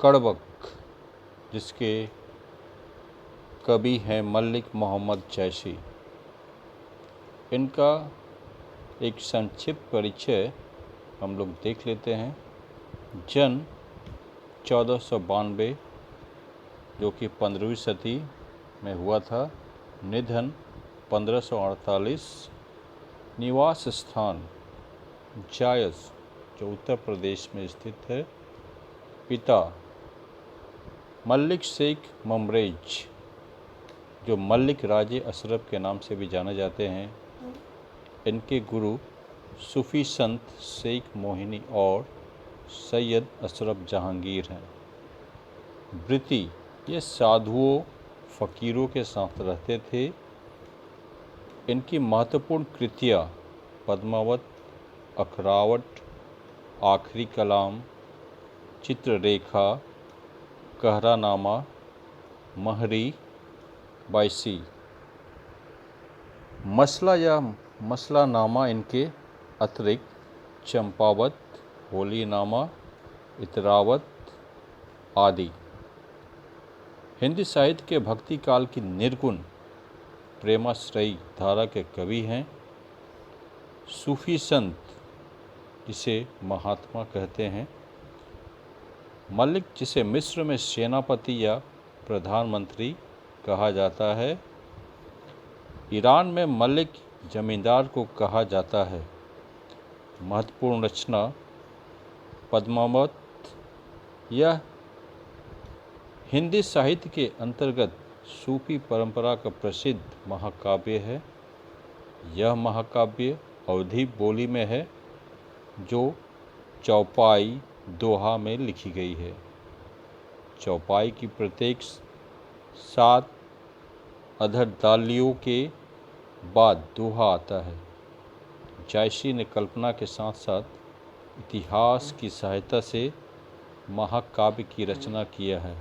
कड़बक, जिसके कवि हैं मलिक मोहम्मद जैसी। इनका एक संक्षिप्त परिचय हम लोग देख लेते हैं। जन्म 1492 जो कि 15वीं सदी में हुआ था। निधन 1548। निवास स्थान जायस जो उत्तर प्रदेश में स्थित है। पिता मलिक शेख ममरेज जो मलिक राजे अशरफ के नाम से भी जाने जाते हैं। इनके गुरु सूफी संत शेख मोहिनी और सैयद अशरफ जहांगीर हैं। वृत्ति ये साधुओं फ़कीरों के साथ रहते थे। इनकी महत्वपूर्ण कृतियाँ पद्मावत, अखरावट, आखिरी कलाम, चित्ररेखा, कहरानामा, महरी, बायसी, मसला या मसलानामा इनके अतिरिक्त चंपावत, होलीनामा, इतरावत आदि। हिंदी साहित्य के भक्ति काल की निर्गुण प्रेमाश्रयी धारा के कवि हैं। सूफी संत जिसे महात्मा कहते हैं। मलिक जिसे मिस्र में सेनापति या प्रधानमंत्री कहा जाता है। ईरान में मलिक जमींदार को कहा जाता है। महत्वपूर्ण रचना पद्मावत। यह हिंदी साहित्य के अंतर्गत सूफी परंपरा का प्रसिद्ध महाकाव्य है। यह महाकाव्य अवधी बोली में है जो चौपाई दोहा में लिखी गई है। चौपाई की प्रत्येक 7 अधरतालियों के बाद दोहा आता है। जायसी ने कल्पना के साथ साथ इतिहास की सहायता से महाकाव्य की रचना किया है।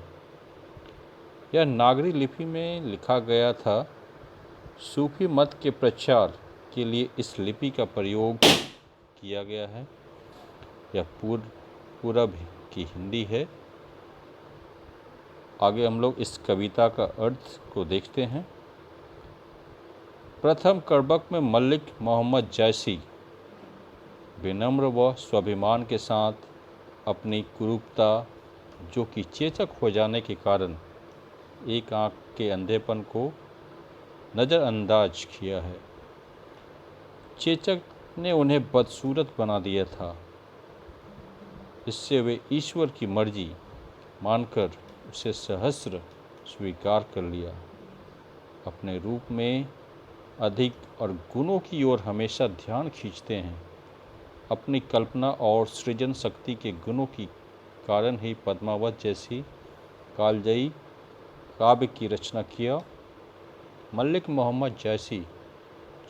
यह नागरी लिपि में लिखा गया था। सूफी मत के प्रचार के लिए इस लिपि का प्रयोग किया गया है। यह पूरब की हिंदी है। आगे हम लोग इस कविता का अर्थ को देखते हैं। प्रथम कड़बक में मलिक मोहम्मद जैसी विनम्र व स्वाभिमान के साथ अपनी कुरूपता जो कि चेचक हो जाने के कारण एक आँख के अंधेपन को नज़रअंदाज किया है। चेचक ने उन्हें बदसूरत बना दिया था। इससे वे ईश्वर की मर्जी मानकर उसे सहस्र स्वीकार कर लिया। अपने रूप में अधिक और गुणों की ओर हमेशा ध्यान खींचते हैं। अपनी कल्पना और सृजन शक्ति के गुणों के कारण ही पद्मावत जैसी कालजयी काव्य की रचना किया। मलिक मोहम्मद जैसी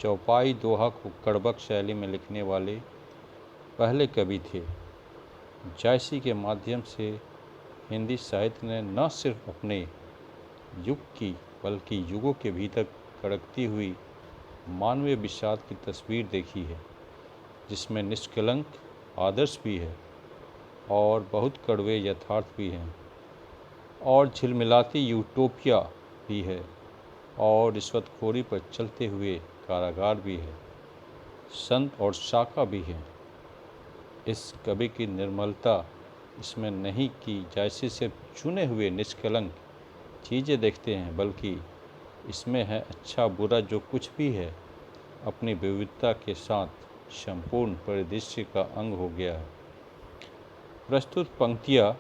चौपाई दोहा को कड़बक शैली में लिखने वाले पहले कवि थे। जैसी के माध्यम से हिंदी साहित्य ने न सिर्फ अपने युग की बल्कि युगों के भीतर कड़कती हुई मानवीय विषाद की तस्वीर देखी है, जिसमें निष्कलंक आदर्श भी है और बहुत कड़वे यथार्थ भी हैं और झिलमिलाती यूटोपिया भी है और रिश्वतखोरी पर चलते हुए कारागार भी है। संत और शाखा भी हैं। इस कवि की निर्मलता इसमें नहीं कि जैसे सिर्फ चुने हुए निष्कलंक चीज़ें देखते हैं, बल्कि इसमें है अच्छा बुरा जो कुछ भी है अपनी विविधता के साथ संपूर्ण परिदृश्य का अंग हो गया है। प्रस्तुत पंक्तियाँ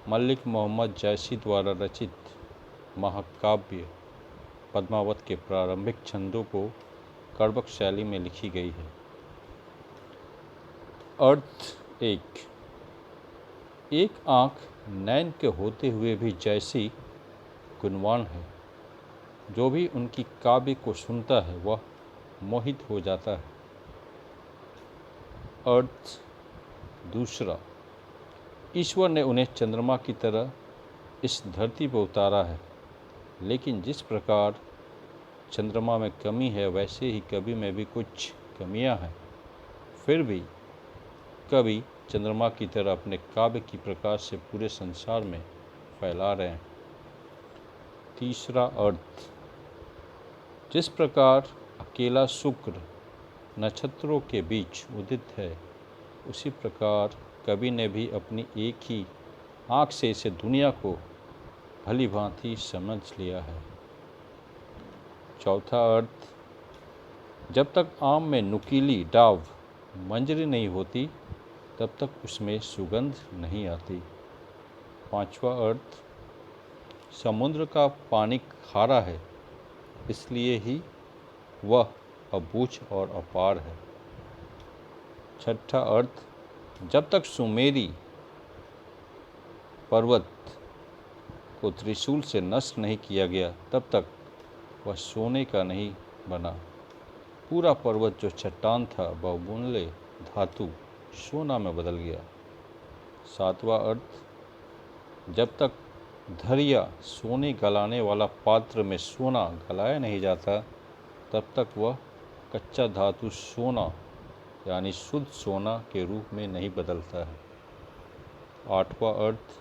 मलिक मोहम्मद जैसी द्वारा रचित महाकाव्य पद्मावत के प्रारंभिक छंदों को कड़बक शैली में लिखी गई है। अर्थ एक आँख नैन के होते हुए भी जैसी गुणवान है। जो भी उनकी काव्य को सुनता है वह मोहित हो जाता है। अर्थ दूसरा, ईश्वर ने उन्हें चंद्रमा की तरह इस धरती पर उतारा है, लेकिन जिस प्रकार चंद्रमा में कमी है वैसे ही कवि में भी कुछ कमियां हैं। फिर भी कवि चंद्रमा की तरह अपने काव्य की प्रकाश से पूरे संसार में फैला रहे हैं। तीसरा अर्थ, जिस प्रकार अकेला शुक्र नक्षत्रों के बीच उदित है, उसी प्रकार कवि ने भी अपनी एक ही आँख से इसे दुनिया को भली भांति समझ लिया है। चौथा अर्थ, जब तक आम में नुकीली डाव मंजरी नहीं होती, तब तक उसमें सुगंध नहीं आती। पांचवा अर्थ, समुद्र का पानी खारा है, इसलिए ही वह अबूझ और अपार है। छठा अर्थ, जब तक सुमेरी पर्वत को त्रिशूल से नष्ट नहीं किया गया, तब तक वह सोने का नहीं बना। पूरा पर्वत जो चट्टान था, बहुमूल्य धातु सोना में बदल गया। सातवां अर्थ, जब तक धरिया सोने गलाने वाला पात्र में सोना गलाया नहीं जाता, तब तक वह कच्चा धातु सोना यानी शुद्ध सोना के रूप में नहीं बदलता है। आठवां अर्थ,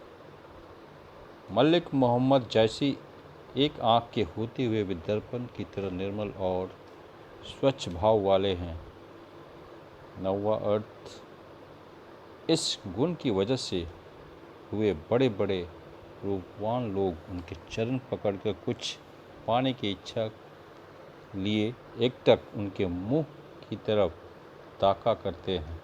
मलिक मोहम्मद जैसी एक आँख के होते हुए भी दर्पण की तरह निर्मल और स्वच्छ भाव वाले हैं। नौवां अर्थ, इस गुण की वजह से हुए बड़े बड़े रूपवान लोग उनके चरण पकड़कर कुछ पाने की इच्छा लिए एकटक उनके मुंह की तरफ ताका करते हैं।